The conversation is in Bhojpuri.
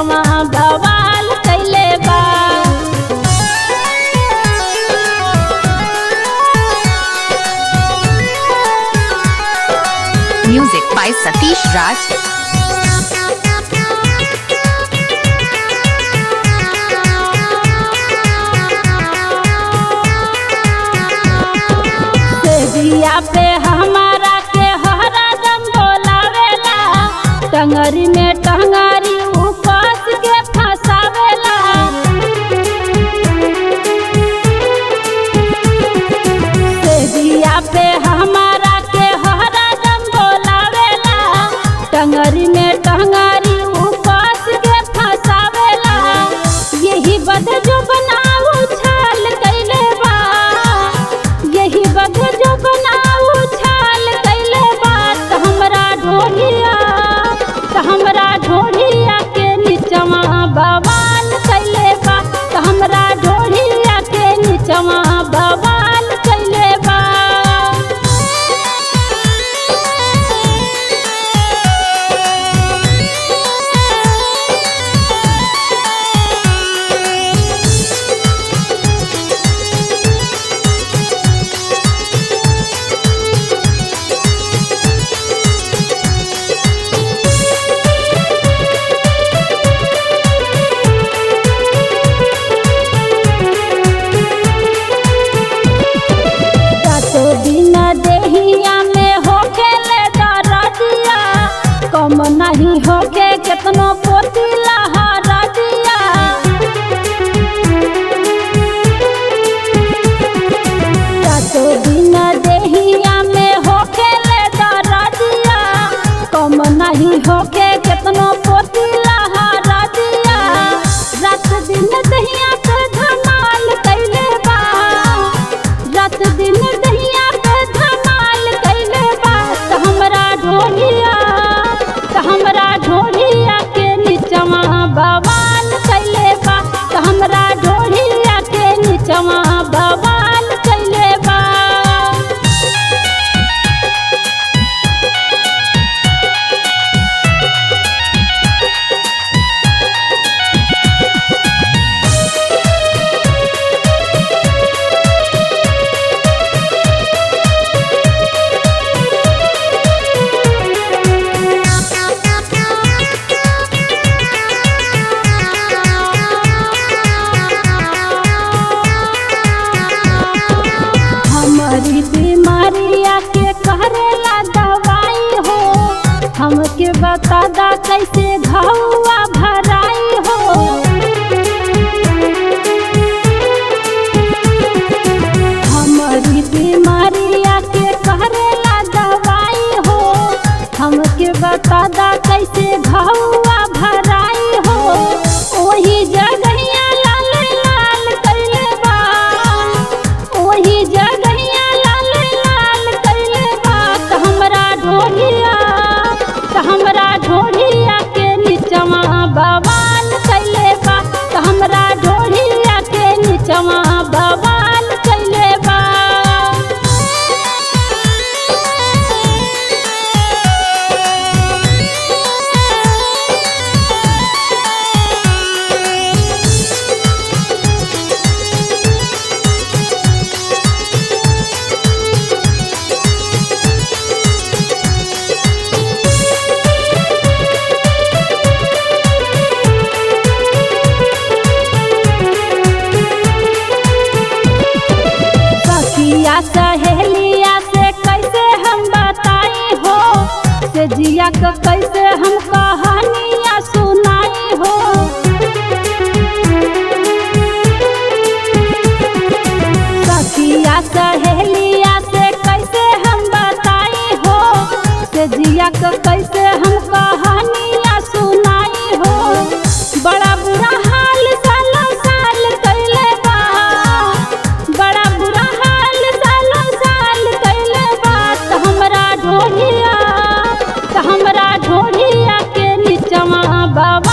निचवा बवाल कैले बा। Music by Satish Raj. सेजिया पे हमारा के हरदम बोलावेला, टंगरी में टंगरी उपास के फंसावेला। सेजिया पे हमारा के हरदम बोलावेला, टंगरी में टंगरी उपास के फंसावेला। यही बद जो बनाऊ छाल कैले बा, यही बद जो बनाऊ छाल कैले बा। त हमरा ढोलिया के निचवा बवाल कैले बा। त हमरा ढोलिया के निचवा बवाल कैले बा। तो दिन देहिया में होखेले दरदिया, कम नहीं होके केतनो पोतीला हरदिया। तो दिन देहिया में होखेले दरदिया, कम नहीं होके केतनो पोतीला हरदिया। रात दिन दहिया पे धमाल कैले बा, रात दिन दहिया पे धमाल कैले बा। त हमरा ढोलिया के निचवा बवाल कैले बा। त हमरा ढोलिया के निचवा बवाल कैले बा। हमारी बीमारिया के करेला दवाई हो, हमके बता दा कैसे घौआ भराई हो। हमारी बीमारिया के करेला दवाई हो, हमके बता दा कैसे घौआ भराई हो। ओही जगहिया लाल लाल कैले बा, ओही जगहिया लाल लाल कैले बा। त हमरा ढोलिया के निचवा बवाल कैले बा। त हमरा ढोलिया के निचवा बवाल कैले बा। सखिया सहेलिया से कैसे हम बताई हो, से जिया के कैसे हम कहानियाँ सुनाई हो। सखिया सहेलिया से कैसे हम बताई हो, से जिया के कैसे हम कहानियाँ सुनाई हो। बड़ा बुरा हाल सालों साल कैले बा, बड़ा बुरा हाल सालों साल कैले बा। त हमरा ढोलिया के निचवा बवाल